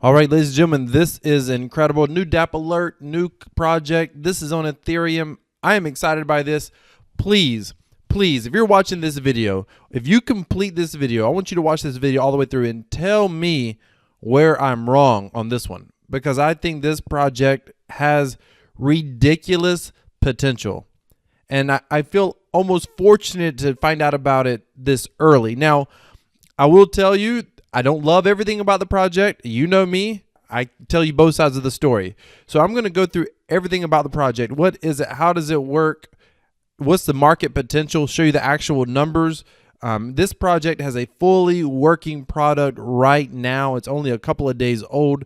All right, ladies and gentlemen, this is incredible. New DApp alert, new project. This is on Ethereum. I am excited by this. Please, if you're watching this video, if you complete this video, I want you to watch this video all the way through and tell me where I'm wrong on this one, because I think this project has ridiculous potential. And I feel almost fortunate to find out about it this early. Now, I will tell you, I don't love everything about the project. You know me. I tell you both sides of the story. So I'm going to go through everything about the project. What is it? How does it work? What's the market potential? Show you the actual numbers. This project has a fully working product right now. It's only a couple of days old.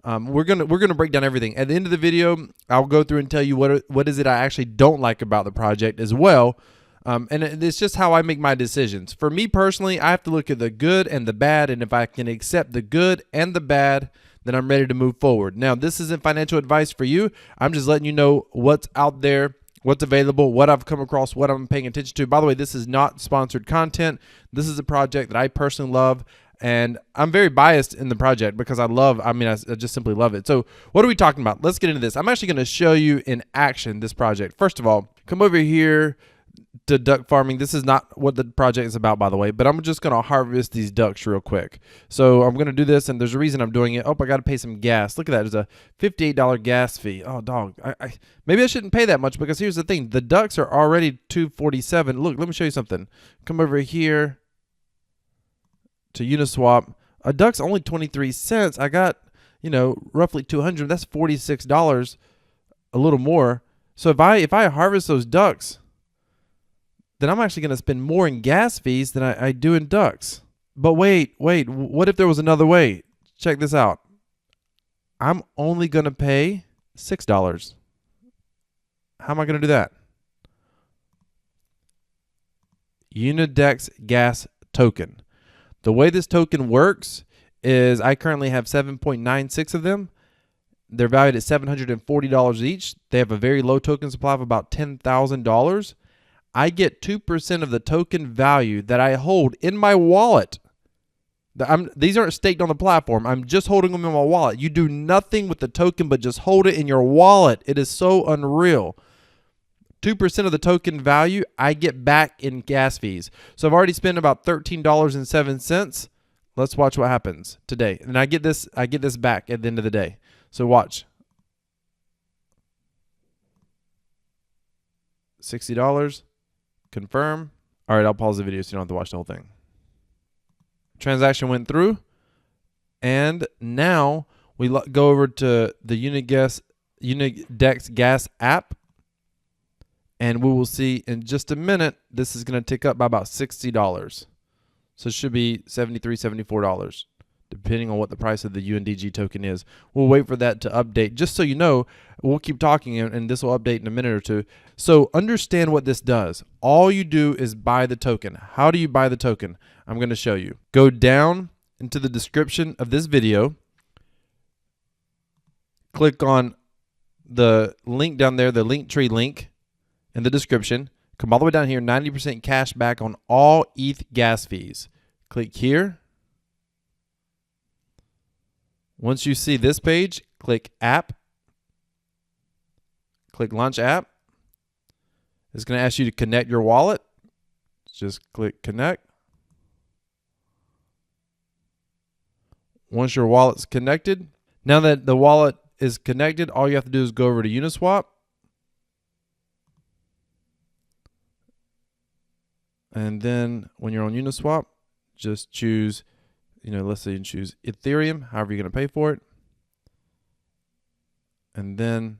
We're gonna break down everything. At the end of the video, I'll go through and tell you what is it I actually don't like about the project as well. And it's just how I make my decisions. For me personally, I have to look at the good and the bad, and if I can accept the good and the bad, then I'm ready to move forward. Now, this isn't financial advice for you. I'm just letting you know what's out there, what's available, what I've come across, what I'm paying attention to. By the way, this is not sponsored content. This is a project that I personally love, and I'm very biased in the project because I just simply love it. So what are we talking about? Let's get into this. I'm actually going to show you in action this project. First of all, come over here to duck farming. This is not what the project is about, by the way, but I'm just going to harvest these ducks real quick. So I'm going to do this, and there's a reason I'm doing it. Oh, I got to pay some gas. Look at that. There's a $58 gas fee. Oh, dog. Maybe I shouldn't pay that much, because here's the thing. The ducks are already $2.47. Look, let me show you something. Come over here to Uniswap. A duck's only 23 cents. I got, roughly 200. That's $46, a little more. So if I harvest those ducks, then I'm actually going to spend more in gas fees than I do in ducks. But wait, what if there was another way? Check this out. I'm only going to pay $6. How am I going to do that? Unidex Gas Token. The way this token works is I currently have 7.96 of them. They're valued at $740 each. They have a very low token supply of about $10,000. I get 2% of the token value that I hold in my wallet. These aren't staked on the platform. I'm just holding them in my wallet. You do nothing with the token but just hold it in your wallet. It is so unreal. 2% of the token value I get back in gas fees. So I've already spent about $13.07. Let's watch what happens today. And I get this back at the end of the day. So watch. $60. Confirm. All right, I'll pause the video so you don't have to watch the whole thing. Transaction went through, and now we go over to the Unidex Gas app, and we will see in just a minute this is going to tick up by about $60. So it should be $73, $74, depending on what the price of the UNDG token is. We'll wait for that to update. Just so you know, we'll keep talking, and this will update in a minute or two. So understand what this does. All you do is buy the token. How do you buy the token? I'm going to show you. Go down into the description of this video. Click on the link down there, the Linktree link in the description. Come all the way down here, 90% cash back on all ETH gas fees. Click here. Once you see this page, click app. Click launch app. It's going to ask you to connect your wallet. Just click connect. Once your wallet's connected, now that the wallet is connected, all you have to do is go over to Uniswap. And then when you're on Uniswap, just choose, let's say you choose Ethereum, however you're going to pay for it. And then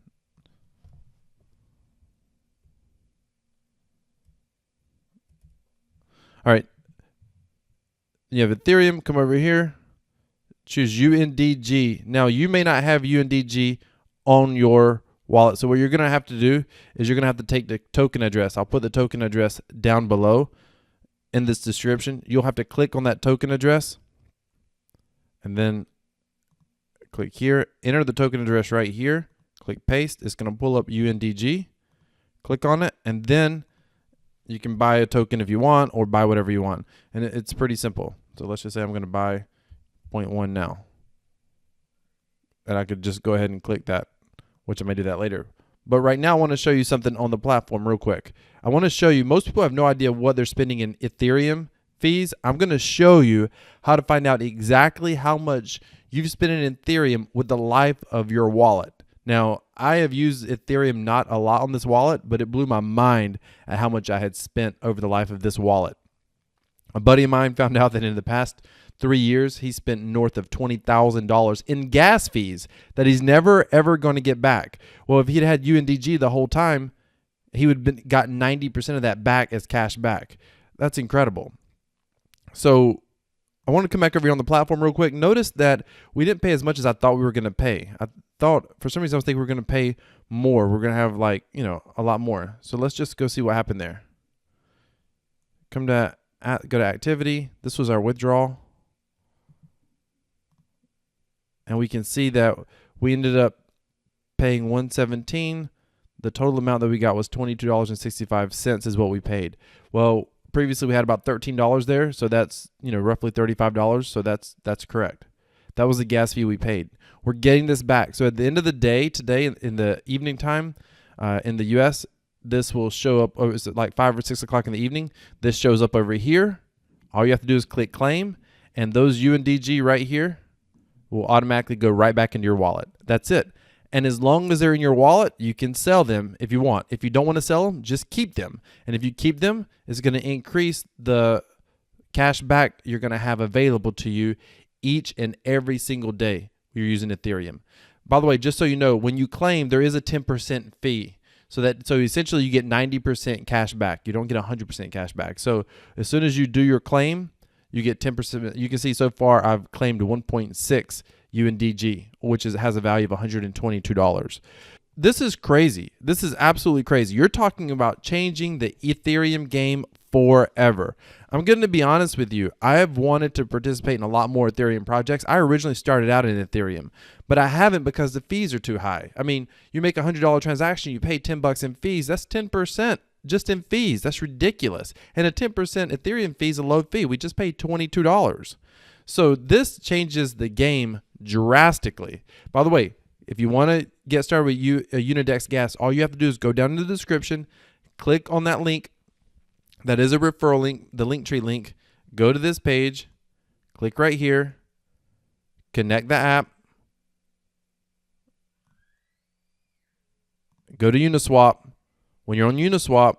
all right, you have Ethereum, come over here, choose UNDG. Now, you may not have UNDG on your wallet. So what you're going to have to do is you're going to have to take the token address. I'll put the token address down below in this description. You'll have to click on that token address and then click here, enter the token address right here, click paste. It's going to pull up UNDG. Click on it, and then you can buy a token if you want, or buy whatever you want. And it's pretty simple. So let's just say I'm going to buy 0.1 now. and I could just go ahead and click that, which I may do that later. But right now I want to show you something on the platform real quick. I want to show you, most people have no idea what they're spending in Ethereum fees. I'm going to show you how to find out exactly how much you've spent in Ethereum with the life of your wallet. Now, I have used Ethereum not a lot on this wallet, but it blew my mind at how much I had spent over the life of this wallet. A buddy of mine found out that in the past 3 years, he spent north of $20,000 in gas fees that he's never, ever going to get back. Well, if he'd had UNDG the whole time, he would have gotten 90% of that back as cash back. That's incredible. So I want to come back over here on the platform real quick. Notice that we didn't pay as much as I thought we were going to pay. I thought, for some reason, I was thinking we were going to pay more. We're going to have like, a lot more. So let's just go see what happened there. Go to activity. This was our withdrawal. And we can see that we ended up paying $117. The total amount that we got was $22.65 is what we paid. Well, previously we had about $13 there, so that's roughly $35. So that's correct. That was the gas fee we paid. We're getting this back. So at the end of the day, today in the evening time, in the U.S., this will show up. It's like 5 or 6 o'clock in the evening. This shows up over here. All you have to do is click claim, and those UNDG right here will automatically go right back into your wallet. That's it. And as long as they're in your wallet, you can sell them if you want. If you don't want to sell them, just keep them. And if you keep them, it's going to increase the cash back you're going to have available to you each and every single day you're using Ethereum. By the way, just so you know, when you claim, there is a 10% fee. So essentially you get 90% cash back. You don't get 100% cash back. So as soon as you do your claim, you get 10%. You can see so far I've claimed 1.6 UNDG, which has a value of $122. This is crazy. This is absolutely crazy. You're talking about changing the Ethereum game forever. I'm going to be honest with you. I have wanted to participate in a lot more Ethereum projects. I originally started out in Ethereum, but I haven't because the fees are too high. I mean, you make a $100 transaction, you pay $10 in fees. That's 10%. Just in fees. That's ridiculous. And a 10% Ethereum fee is a low fee. We just paid $22. So this changes the game drastically. By the way, if you want to get started with Unidex Gas, all you have to do is go down in the description, click on that link. That is a referral link, the Linktree link. Go to this page, click right here, connect the app, go to Uniswap. When you're on Uniswap,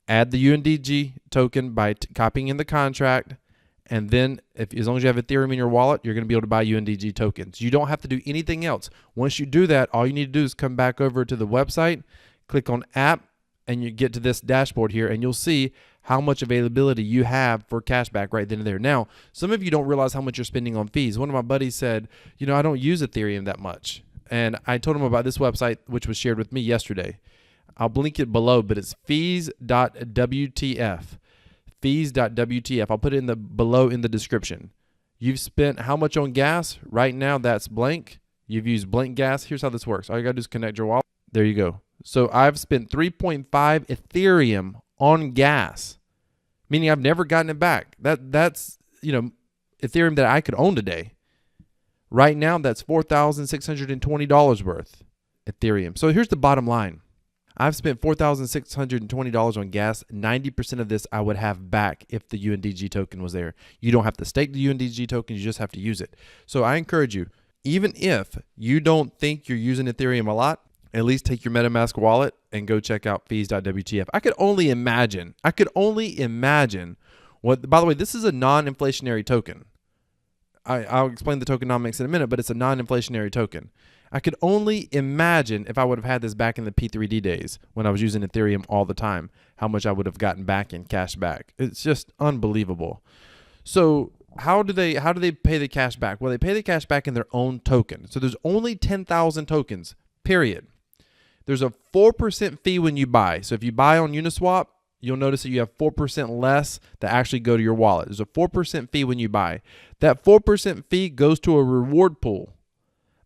add the UNDG token by copying in the contract, and then as long as you have Ethereum in your wallet, you're going to be able to buy UNDG tokens. You don't have to do anything else. Once you do that, all you need to do is come back over to the website, click on app, and you get to this dashboard here, and you'll see how much availability you have for cashback right then and there. Now, some of you don't realize how much you're spending on fees. One of my buddies said, I don't use Ethereum that much. And I told him about this website, which was shared with me yesterday. I'll link it below, but it's fees.wtf. Fees.wtf. I'll put it below in the description. You've spent how much on gas? Right now, that's blank. You've used blank gas. Here's how this works. All you got to do is connect your wallet. There you go. So I've spent 3.5 Ethereum on gas, meaning I've never gotten it back. That's Ethereum that I could own today. Right now, that's $4,620 worth Ethereum. So here's the bottom line. I've spent $4,620 on gas. 90% of this I would have back if the UNDG token was there. You don't have to stake the UNDG token. You just have to use it. So I encourage you, even if you don't think you're using Ethereum a lot, at least take your MetaMask wallet and go check out fees.wtf. I could only imagine what, by the way, this is a non-inflationary token. I'll explain the tokenomics in a minute, but it's a non-inflationary token. I could only imagine if I would have had this back in the P3D days when I was using Ethereum all the time, how much I would have gotten back in cash back. It's just unbelievable. So how do they pay the cash back? Well, they pay the cash back in their own token. So there's only 10,000 tokens, period. There's a 4% fee when you buy. So if you buy on Uniswap, you'll notice that you have 4% less that actually go to your wallet. There's a 4% fee when you buy. That 4% fee goes to a reward pool.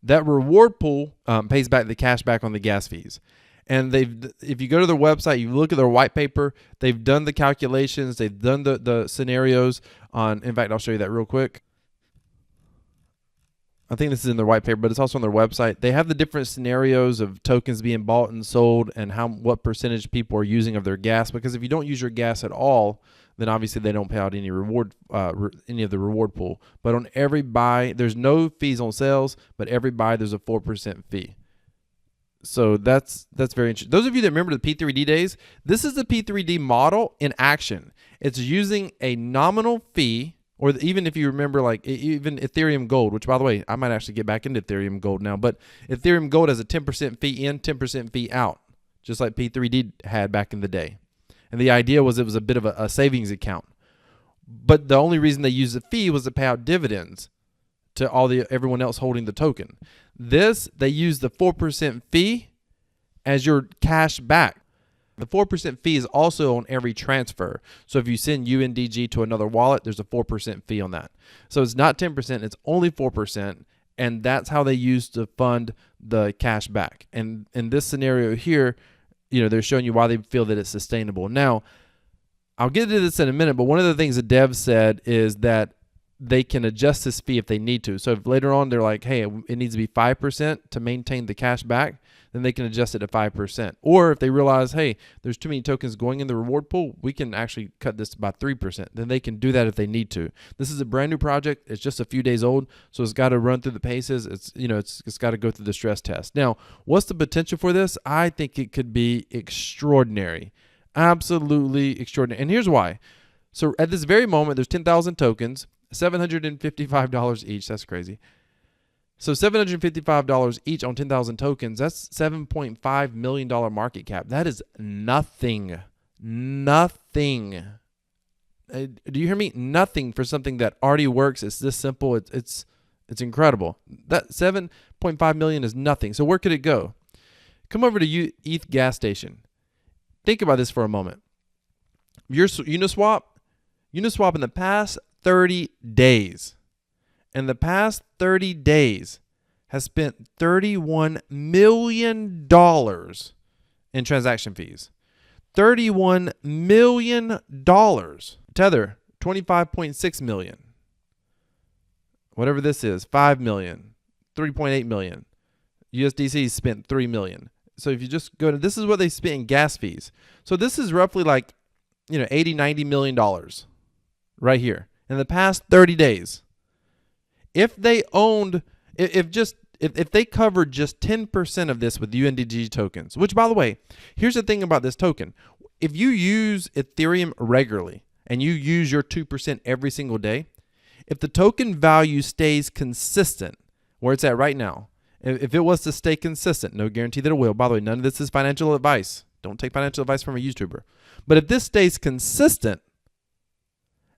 That reward pool pays back the cash back on the gas fees. And if you go to their website, you look at their white paper, they've done the calculations, they've done the scenarios on, in fact, I'll show you that real quick. I think this is in their white paper, but it's also on their website. They have the different scenarios of tokens being bought and sold and what percentage people are using of their gas. Because if you don't use your gas at all, then obviously they don't pay out any reward, any of the reward pool. But on every buy, there's no fees on sales, but every buy there's a 4% fee. So that's very interesting. Those of you that remember the P3D days, this is the P3D model in action. It's using a nominal fee. Or even if you remember, like even Ethereum Gold, which by the way, I might actually get back into Ethereum Gold now, but Ethereum Gold has a 10% fee in, 10% fee out, just like P3D had back in the day. And the idea was it was a bit of a savings account. But the only reason they used the fee was to pay out dividends to everyone else holding the token. This, they use the 4% fee as your cash back. The 4% fee is also on every transfer. So if you send UNDG to another wallet, there's a 4% fee on that. So it's not 10%, it's only 4%. And that's how they use to fund the cash back. And in this scenario here, they're showing you why they feel that it's sustainable. Now, I'll get into this in a minute, but one of the things the dev said is that they can adjust this fee if they need to. So if later on they're like, hey, it needs to be 5% to maintain the cash back, then they can adjust it to 5%. Or if they realize, hey, there's too many tokens going in the reward pool, we can actually cut this by 3%. Then they can do that if they need to. This is a brand new project. It's just a few days old, so it's got to run through the paces. It's got to go through the stress test. Now, what's the potential for this? I think it could be extraordinary. Absolutely extraordinary. And here's why. So at this very moment, there's 10,000 tokens, $755 each. That's crazy. So $755 each on 10,000 tokens, that's $7.5 million market cap. That is nothing. Nothing. Do you hear me? Nothing for something that already works. It's this simple. It's incredible. That 7.5 million is nothing. So where could it go? Come over to ETH gas station. Think about this for a moment. Your Uniswap in the past 30 days. In the past 30 days has spent $31 million in transaction fees. $31 million. Tether, $25.6 million. Whatever this is, $5 million, $3.8 million. USDC spent $3 million. So if you just go to, this is what they spent in gas fees. So this is roughly like, $80, $90 million right here in the past 30 days. If they owned, if they covered just 10% of this with UNDG tokens, which by the way, here's the thing about this token. If you use Ethereum regularly and you use your 2% every single day, if the token value stays consistent where it's at right now, if it was to stay consistent, no guarantee that it will. By the way, none of this is financial advice. Don't take financial advice from a YouTuber. But if this stays consistent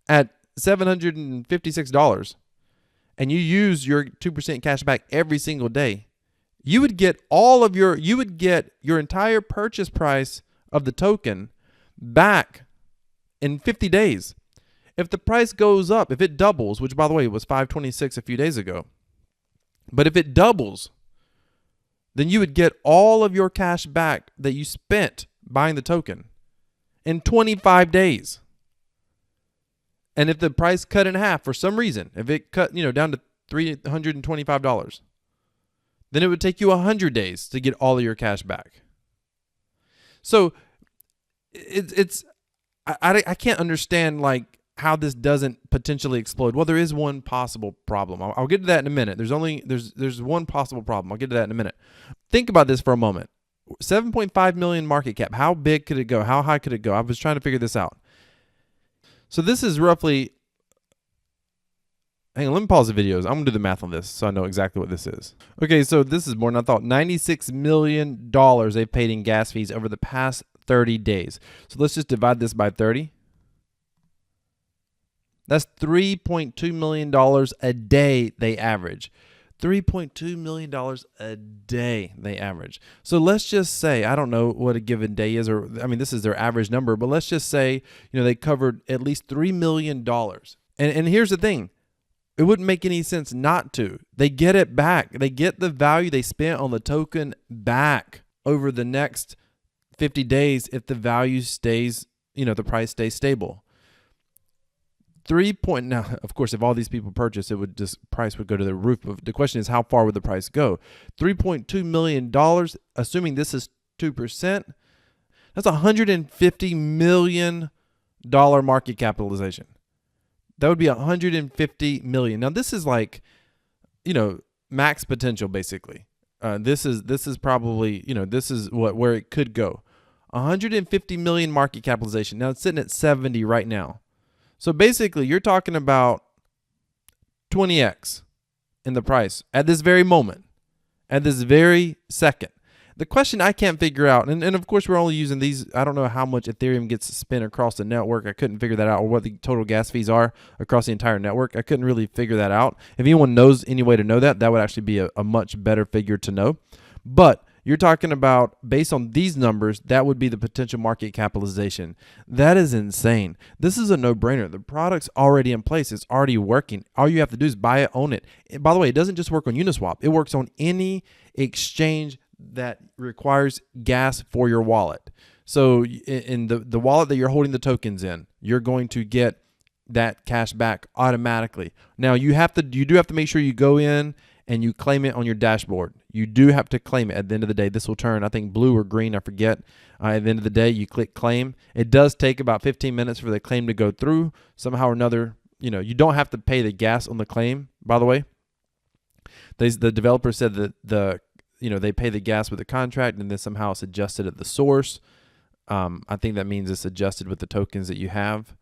at $756, and you use your 2% cash back every single day, you would get your entire purchase price of the token back in 50 days. If the price goes up, if it doubles, which by the way was 526 a few days ago, but if it doubles, then you would get all of your cash back that you spent buying the token in 25 days. And if the price cut in half for some reason, if it cut, down to $325, then it would take you 100 days to get all of your cash back. So I can't understand like how this doesn't potentially explode. Well, there is one possible problem. I'll get to that in a minute. There's one possible problem. I'll get to that in a minute. Think about this for a moment. 7.5 million market cap. How big could it go? How high could it go? I was trying to figure this out. So this is roughly, hang on, let me pause the videos. I'm going to do the math on this so I know exactly what this is. Okay, so this is more than I thought. $96 million they've paid in gas fees over the past 30 days. So let's just divide this by 30. That's $3.2 million a day they average. $3.2 million a day they average. So let's just say, I don't know what a given day is, or I mean, this is their average number, but let's just say, they covered at least $3 million. And here's the thing. It wouldn't make any sense not to. They get it back. They get the value they spent on the token back over the next 50 days if the value stays, the price stays stable. Now, of course, if all these people purchase, price would go to the roof. But the question is, how far would the price go? $3.2 million, assuming this is 2%, that's $150 million market capitalization. That would be $150 million. Now, this is like, max potential, basically. This is probably, this is where it could go. 150 million market capitalization. Now it's sitting at 70 right now. So basically you're talking about 20x in the price at this very moment, at this very second. The question I can't figure out, and of course we're only using these, I don't know how much Ethereum gets spent across the network. I couldn't figure that out, or what the total gas fees are across the entire network. I couldn't really figure that out. If anyone knows any way to know that, that would actually be a much better figure to know. But you're talking about, based on these numbers, that would be the potential market capitalization. That is insane. This is a no-brainer. The product's already in place. It's already working. All you have to do is buy it, own it. And by the way, it doesn't just work on Uniswap. It works on any exchange that requires gas for your wallet. So in the wallet that you're holding the tokens in, you're going to get that cash back automatically. Now you do have to make sure you go in and you claim it on your dashboard. You do have to claim it. At the end of the day, this will turn, I think, blue or green, I forget. At the end of the day, you click claim. It does take about 15 minutes for the claim to go through. Somehow or another, you don't have to pay the gas on the claim, by the way. The developer said that they pay the gas with the contract, and then somehow it's adjusted at the source. I think that means it's adjusted with the tokens that you have.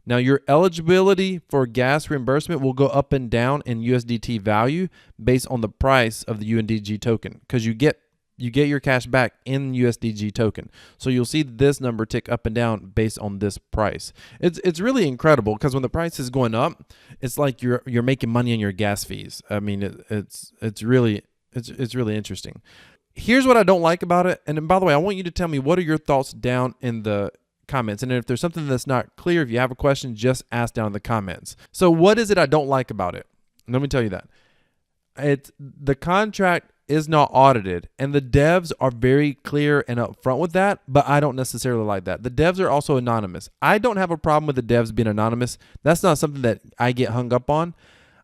Now, your eligibility for gas reimbursement will go up and down in USDT value based on the price of the UNDG token, because you get your cash back in USDG token. So you'll see this number tick up and down based on this price. It's really incredible, because when the price is going up, it's like you're making money on your gas fees. I mean, it's really interesting. Here's what I don't like about it. And by the way, I want you to tell me, what are your thoughts down in the comments? And if there's something that's not clear, if you have a question, just ask down in the comments. So what is it I don't like about it? Let me tell you that. The contract is not audited, and the devs are very clear and upfront with that, but I don't necessarily like that. The devs are also anonymous. I don't have a problem with the devs being anonymous. That's not something that I get hung up on.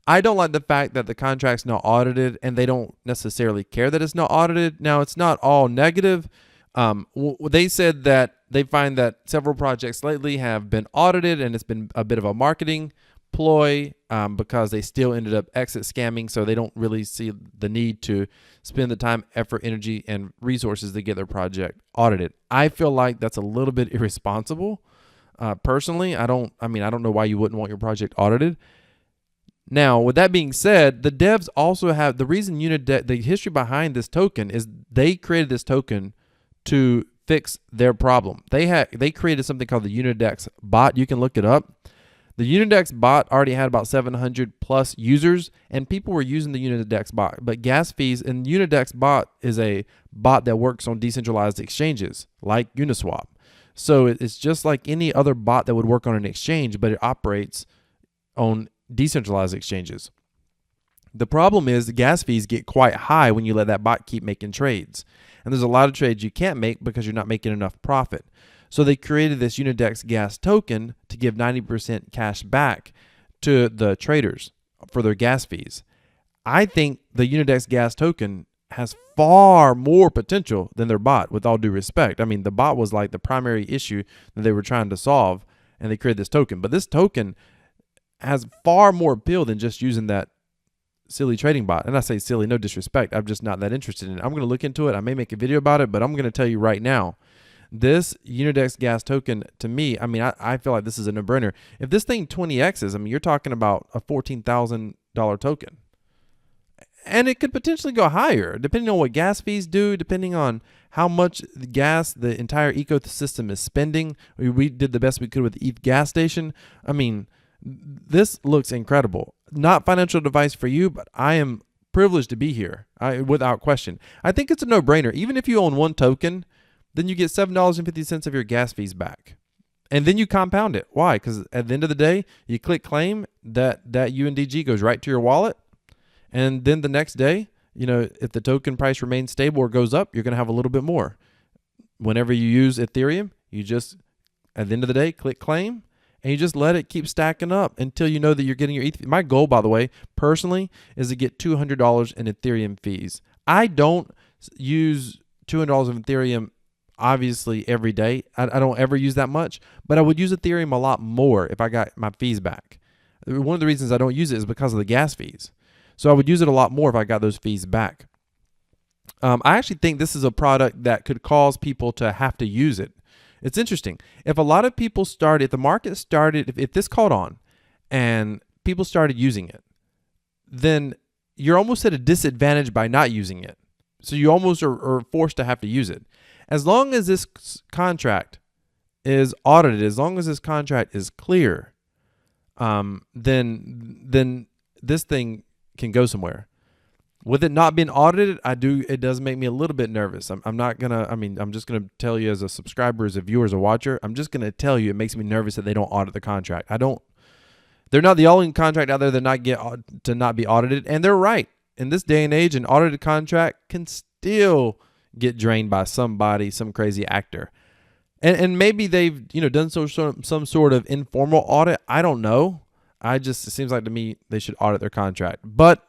I don't like the fact that the contract's not audited, and they don't necessarily care that it's not audited. Now, it's not all negative. They said that they find that several projects lately have been audited, and it's been a bit of a marketing ploy because they still ended up exit scamming, so they don't really see the need to spend the time, effort, energy, and resources to get their project audited. I feel like that's a little bit irresponsible. Personally, I don't know why you wouldn't want your project audited. Now, with that being said, the devs also have the reason the history behind this token is they created this token to fix their problem. They created something called the Unidex bot. You can look it up. The Unidex bot already had about 700 plus users, and people were using the Unidex bot. But gas fees, and Unidex bot is a bot that works on decentralized exchanges like Uniswap. So it's just like any other bot that would work on an exchange, but it operates on decentralized exchanges. The problem is the gas fees get quite high when you let that bot keep making trades. And there's a lot of trades you can't make because you're not making enough profit. So they created this Unidex gas token to give 90% cash back to the traders for their gas fees. I think the Unidex gas token has far more potential than their bot, with all due respect. I mean, the bot was like the primary issue that they were trying to solve, and they created this token. But this token has far more appeal than just using that silly trading bot. And I say silly, no disrespect. I'm just not that interested in it. I'm going to look into it. I may make a video about it, but I'm going to tell you right now, this Unidex gas token, to me, I feel like this is a no-brainer. If this thing 20x's, you're talking about a $14,000 token. And it could potentially go higher, depending on what gas fees do, depending on how much gas the entire ecosystem is spending. We did the best we could with the Eth Gas Station. This looks incredible. Not financial advice for you, but I am privileged to be here, without question. I think it's a no-brainer. Even if you own one token, then you get $7.50 of your gas fees back. And then you compound it. Why? Because at the end of the day, you click claim, that UNDG goes right to your wallet. And then the next day, if the token price remains stable or goes up, you're going to have a little bit more. Whenever you use Ethereum, you just, at the end of the day, click claim, and you just let it keep stacking up until you know that you're getting your ETH. My goal, by the way, personally, is to get $200 in Ethereum fees. I don't use $200 of Ethereum obviously every day. I don't ever use that much, but I would use Ethereum a lot more if I got my fees back. One of the reasons I don't use it is because of the gas fees. So I would use it a lot more if I got those fees back. I actually think this is a product that could cause people to have to use it. It's interesting. If a lot of people started, if the market started, if this caught on and people started using it, then you're almost at a disadvantage by not using it. So you almost are forced to have to use it. As long as this contract is audited, as long as this contract is clear, then this thing can go somewhere. With it not being audited, it does make me a little bit nervous. I'm just gonna tell you as a subscriber, as a viewer, as a watcher, I'm just gonna tell you it makes me nervous that they don't audit the contract. They're not the only contract out there to not be audited, and they're right. In this day and age, an audited contract can still get drained by somebody, some crazy actor. And maybe they've done some sort of informal audit. I don't know. It seems like to me they should audit their contract. But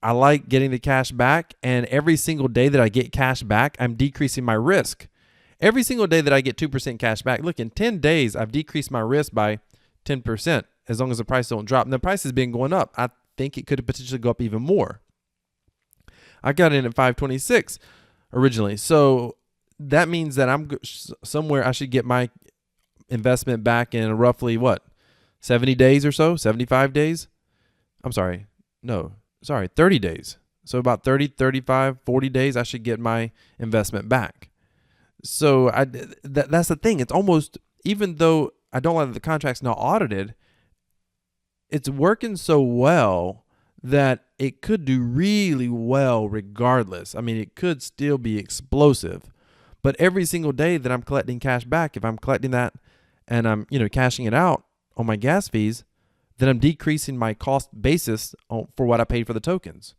I like getting the cash back, and every single day that I get cash back, I'm decreasing my risk. Every single day that I get 2% cash back, look, in 10 days, I've decreased my risk by 10%, as long as the price don't drop. And the price has been going up. I think it could potentially go up even more. I got in at 526 originally. So that means that I should get my investment back in roughly 70 days or so, 75 days. 30 days. So about 30, 35, 40 days, I should get my investment back. So that's the thing. It's almost, even though I don't like that the contract's not audited, it's working so well that it could do really well regardless. I mean, it could still be explosive. But every single day that I'm collecting cash back, if I'm collecting that and I'm cashing it out on my gas fees, then I'm decreasing my cost basis for what I paid for the tokens.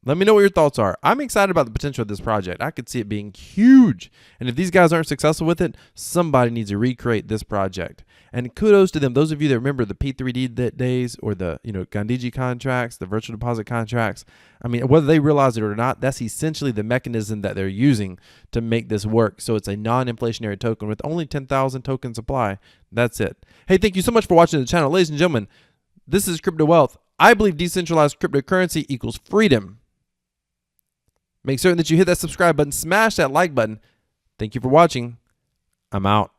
Let me know what your thoughts are. I'm excited about the potential of this project. I could see it being huge. And if these guys aren't successful with it, somebody needs to recreate this project. And kudos to them. Those of you that remember the P3D days or the Gandhiji contracts, the virtual deposit contracts, I mean, whether they realize it or not, that's essentially the mechanism that they're using to make this work. So it's a non-inflationary token with only 10,000 token supply. That's it. Hey, thank you so much for watching the channel. Ladies and gentlemen, this is Crypto Wealth. I believe decentralized cryptocurrency equals freedom. Make certain that you hit that subscribe button, smash that like button. Thank you for watching. I'm out.